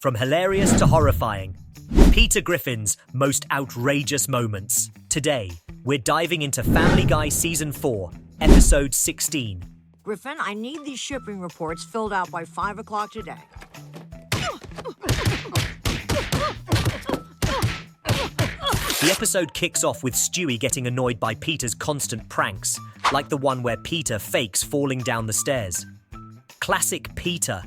from hilarious to horrifying. Peter Griffin's most outrageous moments. Today, we're diving into Family Guy Season 4, Episode 16. Griffin, I need these shipping reports filled out by 5 o'clock today. The episode kicks off with Stewie getting annoyed by Peter's constant pranks, like the one where Peter fakes falling down the stairs. Classic Peter.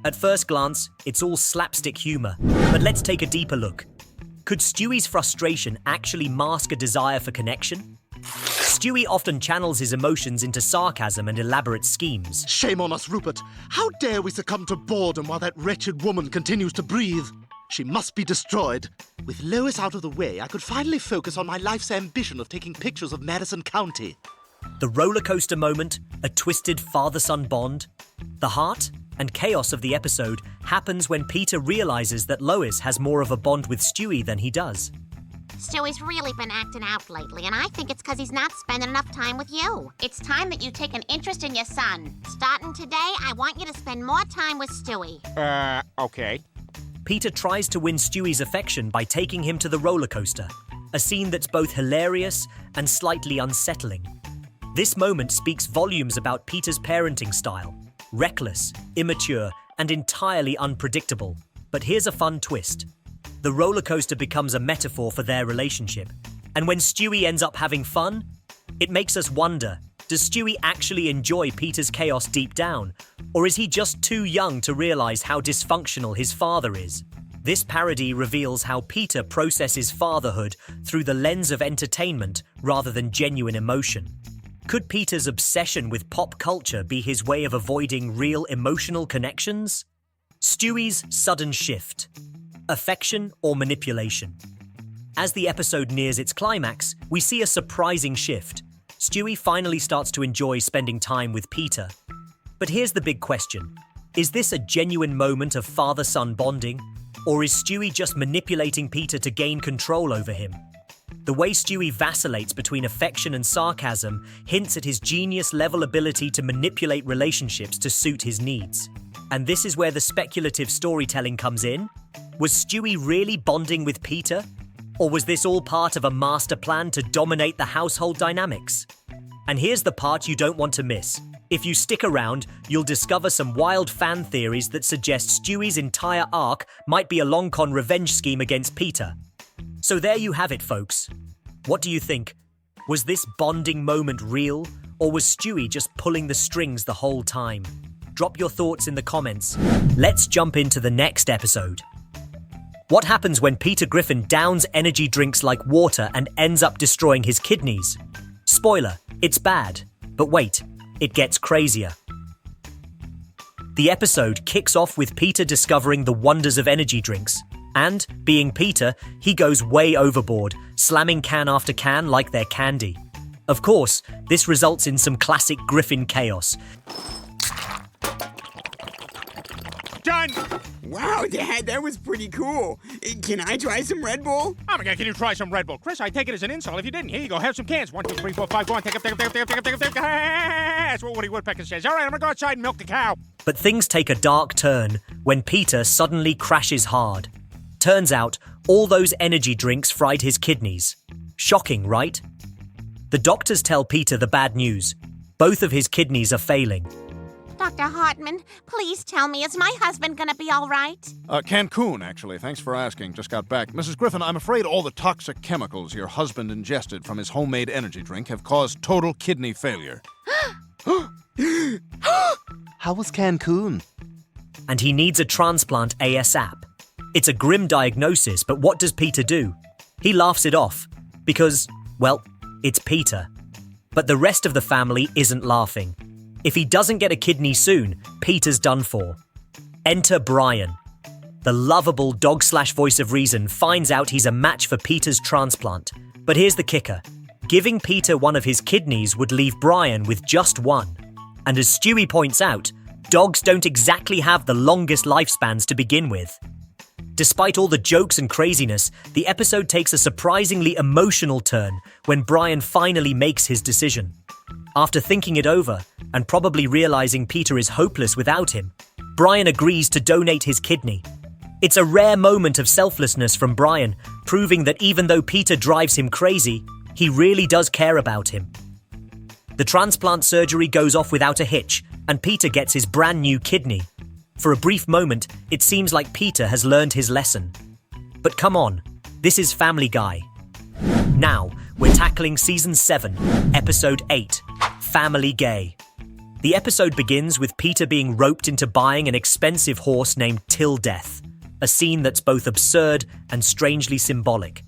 At first glance, it's all slapstick humor, but let's take a deeper look. Could Stewie's frustration actually mask a desire for connection? Stewie often channels his emotions into sarcasm and elaborate schemes. Shame on us, Rupert. How dare we succumb to boredom while that wretched woman continues to breathe? She must be destroyed. With Lois out of the way, I could finally focus on my life's ambition of taking pictures of Madison County. The roller coaster moment, a twisted father-son bond. The heart and chaos of the episode happens when Peter realizes that Lois has more of a bond with Stewie than he does. Stewie's really been acting out lately, and I think it's because he's not spending enough time with you. It's time that you take an interest in your son. Starting today, I want you to spend more time with Stewie. Okay. Peter tries to win Stewie's affection by taking him to the roller coaster, a scene that's both hilarious and slightly unsettling. This moment speaks volumes about Peter's parenting style. Reckless, immature, and entirely unpredictable. But here's a fun twist. The roller coaster becomes a metaphor for their relationship. And when Stewie ends up having fun, it makes us wonder, does Stewie actually enjoy Peter's chaos deep down? Or is he just too young to realize how dysfunctional his father is? This parody reveals how Peter processes fatherhood through the lens of entertainment rather than genuine emotion. Could Peter's obsession with pop culture be his way of avoiding real emotional connections? Stewie's sudden shift. Affection or manipulation? As the episode nears its climax, we see a surprising shift. Stewie finally starts to enjoy spending time with Peter. But here's the big question. Is this a genuine moment of father-son bonding? Or is Stewie just manipulating Peter to gain control over him? The way Stewie vacillates between affection and sarcasm hints at his genius-level ability to manipulate relationships to suit his needs. And this is where the speculative storytelling comes in. Was Stewie really bonding with Peter? Or was this all part of a master plan to dominate the household dynamics? And here's the part you don't want to miss. If you stick around, you'll discover some wild fan theories that suggest Stewie's entire arc might be a long-con revenge scheme against Peter. So there you have it, folks. What do you think? Was this bonding moment real, or was Stewie just pulling the strings the whole time? Drop your thoughts in the comments. Let's jump into the next episode. What happens when Peter Griffin downs energy drinks like water and ends up destroying his kidneys? Spoiler, it's bad. But wait, it gets crazier. The episode kicks off with Peter discovering the wonders of energy drinks. And, being Peter, he goes way overboard, slamming can after can like they're candy. Of course, this results in some classic Griffin chaos. Done! Wow, Dad, that was pretty cool. Can I try some Red Bull? Oh my God, can you try some Red Bull? Chris, I take it as an insult if you didn't. Here you go, have some cans. 1, 2, 3, 4, 5, go on, take up. That's what Woody Woodpecker says. All right, I'm gonna go outside and milk the cow. But things take a dark turn when Peter suddenly crashes hard. Turns out, all those energy drinks fried his kidneys. Shocking, right? The doctors tell Peter the bad news. Both of his kidneys are failing. Dr. Hartman, please tell me, is my husband gonna be all right? Cancun, actually. Thanks for asking. Just got back. Mrs. Griffin, I'm afraid all the toxic chemicals your husband ingested from his homemade energy drink have caused total kidney failure. How was Cancun? And he needs a transplant ASAP. It's a grim diagnosis, but what does Peter do? He laughs it off, because, well, it's Peter. But the rest of the family isn't laughing. If he doesn't get a kidney soon, Peter's done for. Enter Brian. The lovable dog/voice of reason finds out he's a match for Peter's transplant. But here's the kicker. Giving Peter one of his kidneys would leave Brian with just one. And as Stewie points out, dogs don't exactly have the longest lifespans to begin with. Despite all the jokes and craziness, the episode takes a surprisingly emotional turn when Brian finally makes his decision. After thinking it over, and probably realizing Peter is hopeless without him, Brian agrees to donate his kidney. It's a rare moment of selflessness from Brian, proving that even though Peter drives him crazy, he really does care about him. The transplant surgery goes off without a hitch, and Peter gets his brand new kidney. For a brief moment, it seems like Peter has learned his lesson. But come on, this is Family Guy. Now, we're tackling Season 7, Episode 8, Family Gay. The episode begins with Peter being roped into buying an expensive horse named Till Death, a scene that's both absurd and strangely symbolic.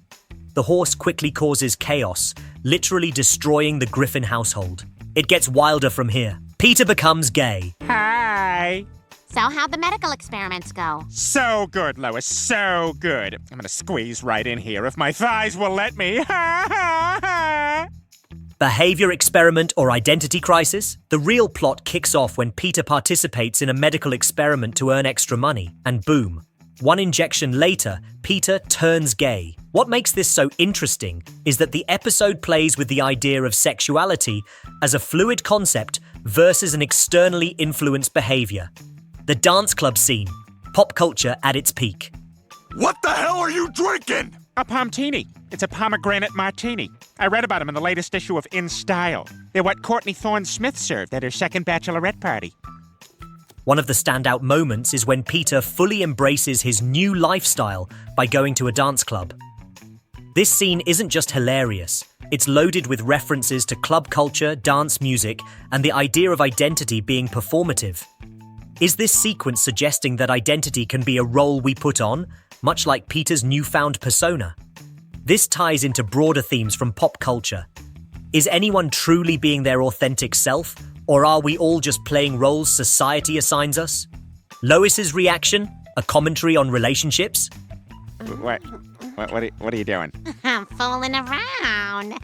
The horse quickly causes chaos, literally destroying the Griffin household. It gets wilder from here. Peter becomes gay. Hi. So how'd the medical experiments go? So good, Lois, so good. I'm gonna squeeze right in here if my thighs will let me. Behavior experiment or identity crisis? The real plot kicks off when Peter participates in a medical experiment to earn extra money, and boom. One injection later, Peter turns gay. What makes this so interesting is that the episode plays with the idea of sexuality as a fluid concept versus an externally influenced behavior. The dance club scene, pop culture at its peak. What the hell are you drinking? A Pomtini. It's a pomegranate martini. I read about them in the latest issue of In Style. They're what Courtney Thorne-Smith served at her second bachelorette party. One of the standout moments is when Peter fully embraces his new lifestyle by going to a dance club. This scene isn't just hilarious, it's loaded with references to club culture, dance music, and the idea of identity being performative. Is this sequence suggesting that identity can be a role we put on, much like Peter's newfound persona? This ties into broader themes from pop culture. Is anyone truly being their authentic self, or are we all just playing roles society assigns us? Lois's reaction? A commentary on relationships? What are you doing? I'm fooling around.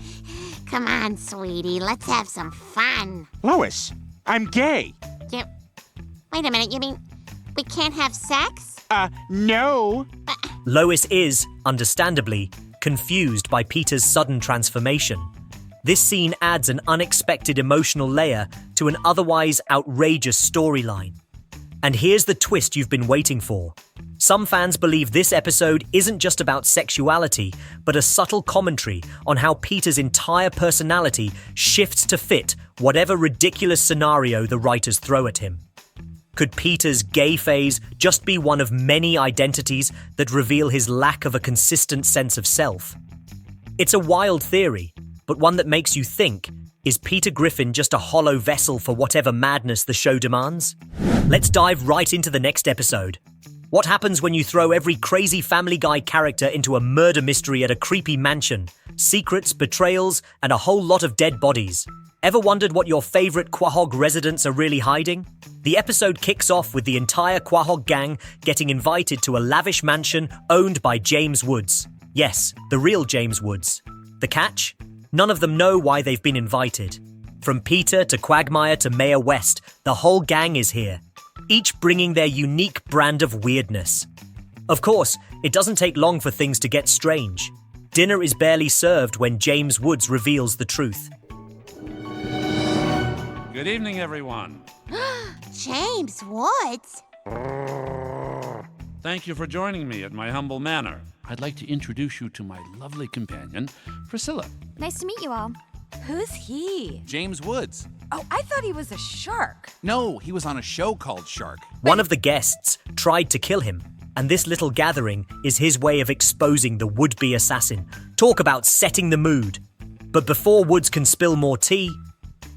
Come on, sweetie, let's have some fun. Lois, I'm gay. Wait a minute, you mean we can't have sex? No. Lois is, understandably, confused by Peter's sudden transformation. This scene adds an unexpected emotional layer to an otherwise outrageous storyline. And here's the twist you've been waiting for. Some fans believe this episode isn't just about sexuality, but a subtle commentary on how Peter's entire personality shifts to fit whatever ridiculous scenario the writers throw at him. Could Peter's gay phase just be one of many identities that reveal his lack of a consistent sense of self? It's a wild theory, but one that makes you think, is Peter Griffin just a hollow vessel for whatever madness the show demands? Let's dive right into the next episode. What happens when you throw every crazy Family Guy character into a murder mystery at a creepy mansion? Secrets, betrayals, and a whole lot of dead bodies. Ever wondered what your favorite Quahog residents are really hiding? The episode kicks off with the entire Quahog gang getting invited to a lavish mansion owned by James Woods. Yes, the real James Woods. The catch? None of them know why they've been invited. From Peter to Quagmire to Mayor West, the whole gang is here, each bringing their unique brand of weirdness. Of course, it doesn't take long for things to get strange. Dinner is barely served when James Woods reveals the truth. Good evening, everyone. James Woods? Thank you for joining me at my humble manor. I'd like to introduce you to my lovely companion, Priscilla. Nice to meet you all. Who's he? James Woods. Oh, I thought he was a shark. No, he was on a show called Shark. One of the guests tried to kill him, and this little gathering is his way of exposing the would-be assassin. Talk about setting the mood. But before Woods can spill more tea,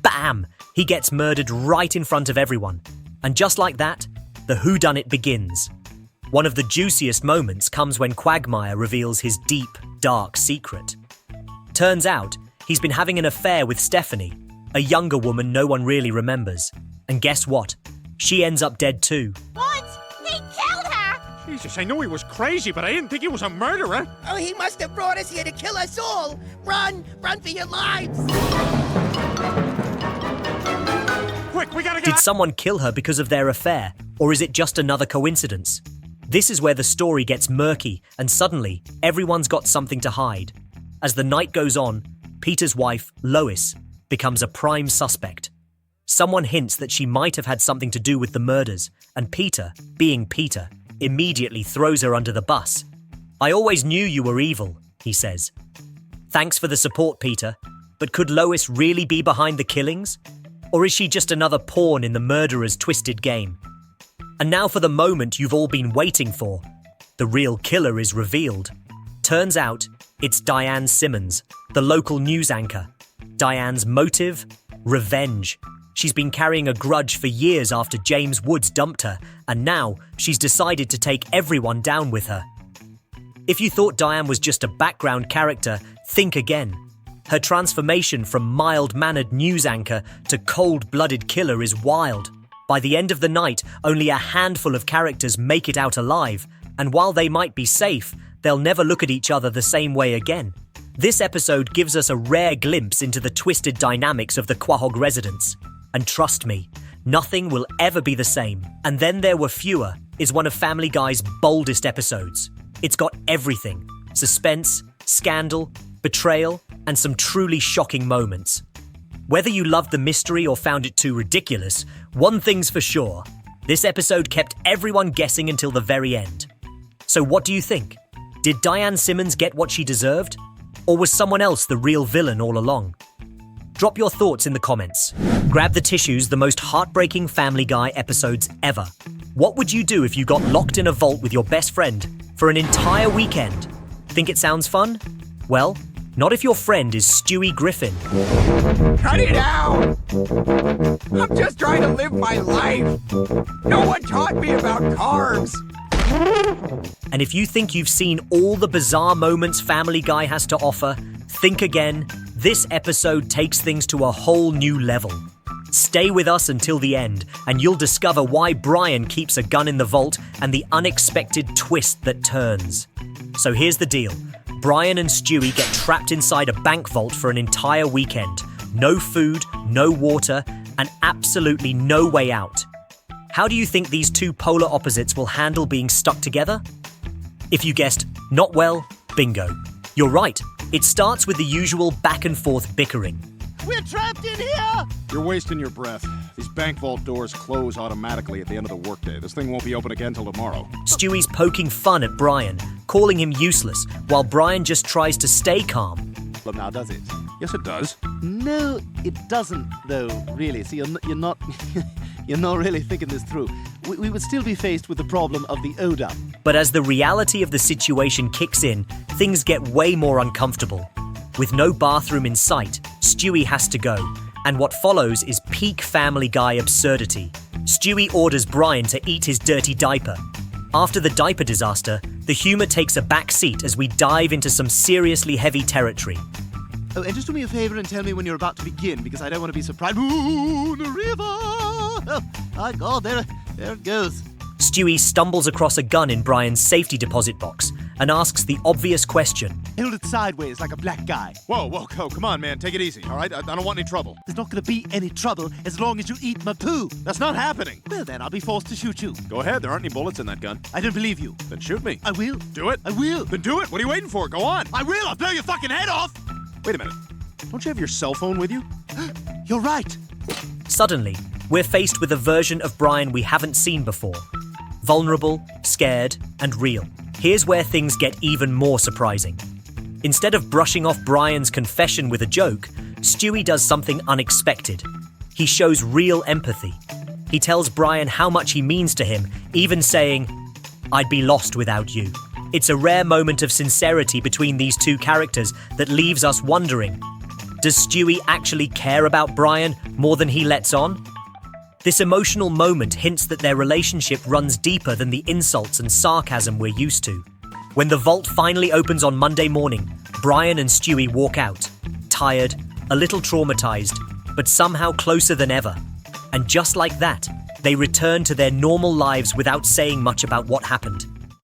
bam! He gets murdered right in front of everyone. And just like that, the whodunit begins. One of the juiciest moments comes when Quagmire reveals his deep, dark secret. Turns out, he's been having an affair with Stephanie, a younger woman no one really remembers. And guess what? She ends up dead too. Woods! He killed her! Jesus, I knew he was crazy, but I didn't think he was a murderer. Oh, he must have brought us here to kill us all! Run! Run for your lives! Quick, we gotta get Did someone kill her because of their affair, or is it just another coincidence? This is where the story gets murky, and suddenly, everyone's got something to hide. As the night goes on, Peter's wife, Lois, becomes a prime suspect. Someone hints that she might have had something to do with the murders, and Peter, being Peter, immediately throws her under the bus. "I always knew you were evil," he says. "Thanks for the support, Peter. But could Lois really be behind the killings? Or is she just another pawn in the murderer's twisted game?" And now for the moment you've all been waiting for. The real killer is revealed. Turns out, it's Diane Simmons, the local news anchor. Diane's motive? Revenge. She's been carrying a grudge for years after James Woods dumped her, and now she's decided to take everyone down with her. If you thought Diane was just a background character, think again. Her transformation from mild-mannered news anchor to cold-blooded killer is wild. By the end of the night, only a handful of characters make it out alive, and while they might be safe, they'll never look at each other the same way again. This episode gives us a rare glimpse into the twisted dynamics of the Quahog residents. And trust me, nothing will ever be the same. And Then There Were Fewer is one of Family Guy's boldest episodes. It's got everything: suspense, scandal, betrayal, and some truly shocking moments. Whether you loved the mystery or found it too ridiculous, one thing's for sure: this episode kept everyone guessing until the very end. So what do you think? Did Diane Simmons get what she deserved? Or was someone else the real villain all along? Drop your thoughts in the comments. Grab the tissues, the most heartbreaking Family Guy episodes ever. What would you do if you got locked in a vault with your best friend for an entire weekend? Think it sounds fun? Well, not if your friend is Stewie Griffin. Cut it out! I'm just trying to live my life. No one taught me about carbs. And if you think you've seen all the bizarre moments Family Guy has to offer, think again. This episode takes things to a whole new level. Stay with us until the end, and you'll discover why Brian keeps a gun in the vault and the unexpected twist that turns. So here's the deal. Brian and Stewie get trapped inside a bank vault for an entire weekend. No food, no water, and absolutely no way out. How do you think these two polar opposites will handle being stuck together? If you guessed not well, bingo. You're right. It starts with the usual back and forth bickering. We're trapped in here! You're wasting your breath. These bank vault doors close automatically at the end of the workday. This thing won't be open again till tomorrow. Stewie's poking fun at Brian, calling him useless, while Brian just tries to stay calm. Well, now does it? Yes, it does. No, it doesn't, though, really. See, you're not you're not really thinking this through. We would still be faced with the problem of the odor. But as the reality of the situation kicks in, things get way more uncomfortable. With no bathroom in sight, Stewie has to go, and what follows is peak Family Guy absurdity. Stewie orders Brian to eat his dirty diaper. After the diaper disaster, the humor takes a back seat as we dive into some seriously heavy territory. Oh, and just do me a favor and tell me when you're about to begin, because I don't want to be surprised. Moon River! Oh, my God, there it goes. Stewie stumbles across a gun in Brian's safety deposit box and asks the obvious question. Hold it sideways like a black guy. Whoa, come on, man. Take it easy, all right? I don't want any trouble. There's not going to be any trouble as long as you eat my poo. That's not happening. Well, then I'll be forced to shoot you. Go ahead. There aren't any bullets in that gun. I don't believe you. Then shoot me. I will. Do it. I will. Then do it. What are you waiting for? Go on. I will. I'll blow your fucking head off. Wait a minute. Don't you have your cell phone with you? You're right. Suddenly, we're faced with a version of Brian we haven't seen before. Vulnerable, scared, and real. Here's where things get even more surprising. Instead of brushing off Brian's confession with a joke, Stewie does something unexpected. He shows real empathy. He tells Brian how much he means to him, even saying, "I'd be lost without you." It's a rare moment of sincerity between these two characters that leaves us wondering, does Stewie actually care about Brian more than he lets on? This emotional moment hints that their relationship runs deeper than the insults and sarcasm we're used to. When the vault finally opens on Monday morning, Brian and Stewie walk out, tired, a little traumatized, but somehow closer than ever. And just like that, they return to their normal lives without saying much about what happened.